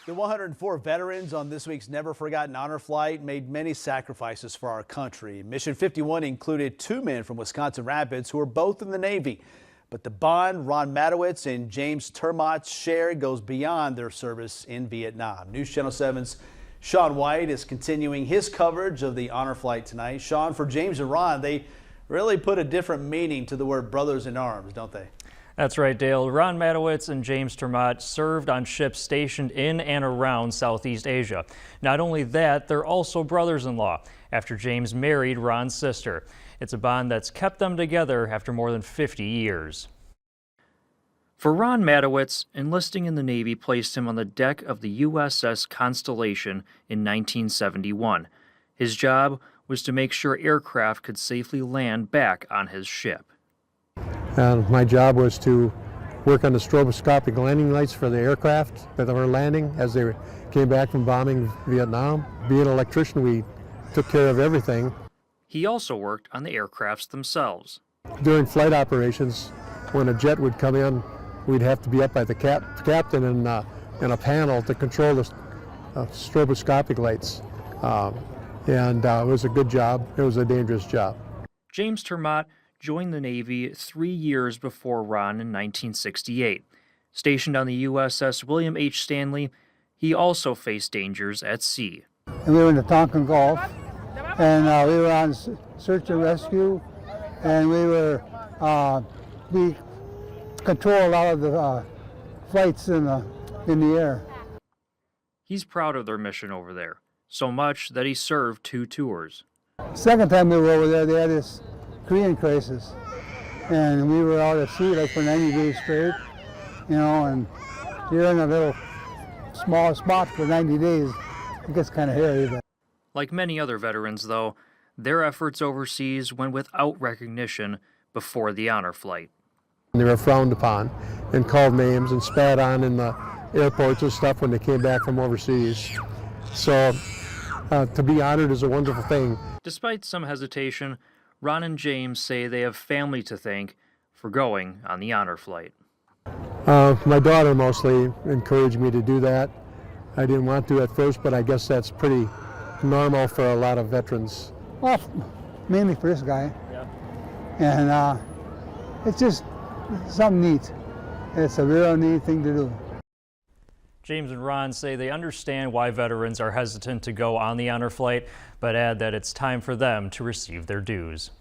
The 104 veterans on this week's Never Forgotten Honor Flight made many sacrifices for our country. Mission 51 included 2 men from Wisconsin Rapids who are both in the Navy. But the bond Ron Matowitz and James Termott shared goes beyond their service in Vietnam. News Channel 7's Sean White is continuing his coverage of the honor flight tonight. Sean, for James and Ron, they really put a different meaning to the word brothers in arms, don't they? That's right, Dale. Ron Matowitz and James Termott served on ships stationed in and around Southeast Asia. Not only that, they're also brothers-in-law after James married Ron's sister. It's a bond that's kept them together after more than 50 years. For Ron Matowitz, enlisting in the Navy placed him on the deck of the USS Constellation in 1971. His job was to make sure aircraft could safely land back on his ship. And my job was to work on the stroboscopic landing lights for the aircraft that were landing as they came back from bombing Vietnam. Being an electrician, we took care of everything. He also worked on the aircrafts themselves. During flight operations, when a jet would come in, we'd have to be up by the captain in a panel to control the stroboscopic lights. It was a good job. It was a dangerous job. James Termott joined the Navy 3 years before Ron in 1968. Stationed on the USS William H. Stanley, he also faced dangers at sea. And we were in the Tonkin Gulf, and we were on search and rescue, and we controlled a lot of the flights in the air. He's proud of their mission over there, so much that he served 2 tours. Second time we were over there, they had this Korean crisis, and we were out at sea like for 90 days straight, and you're in a little small spot for 90 days. It gets kind of hairy. But like many other veterans, though, their efforts overseas went without recognition before the honor flight. They were frowned upon and called names and spat on in the airports and stuff when they came back from overseas. So to be honored is a wonderful thing. Despite some hesitation, Ron and James say they have family to thank for going on the honor flight. My daughter mostly encouraged me to do that. I didn't want to at first, but I guess that's pretty normal for a lot of veterans. Well, mainly for this guy. Yeah. And it's just something neat. It's a real neat thing to do. James and Ron say they understand why veterans are hesitant to go on the honor flight, but add that it's time for them to receive their dues.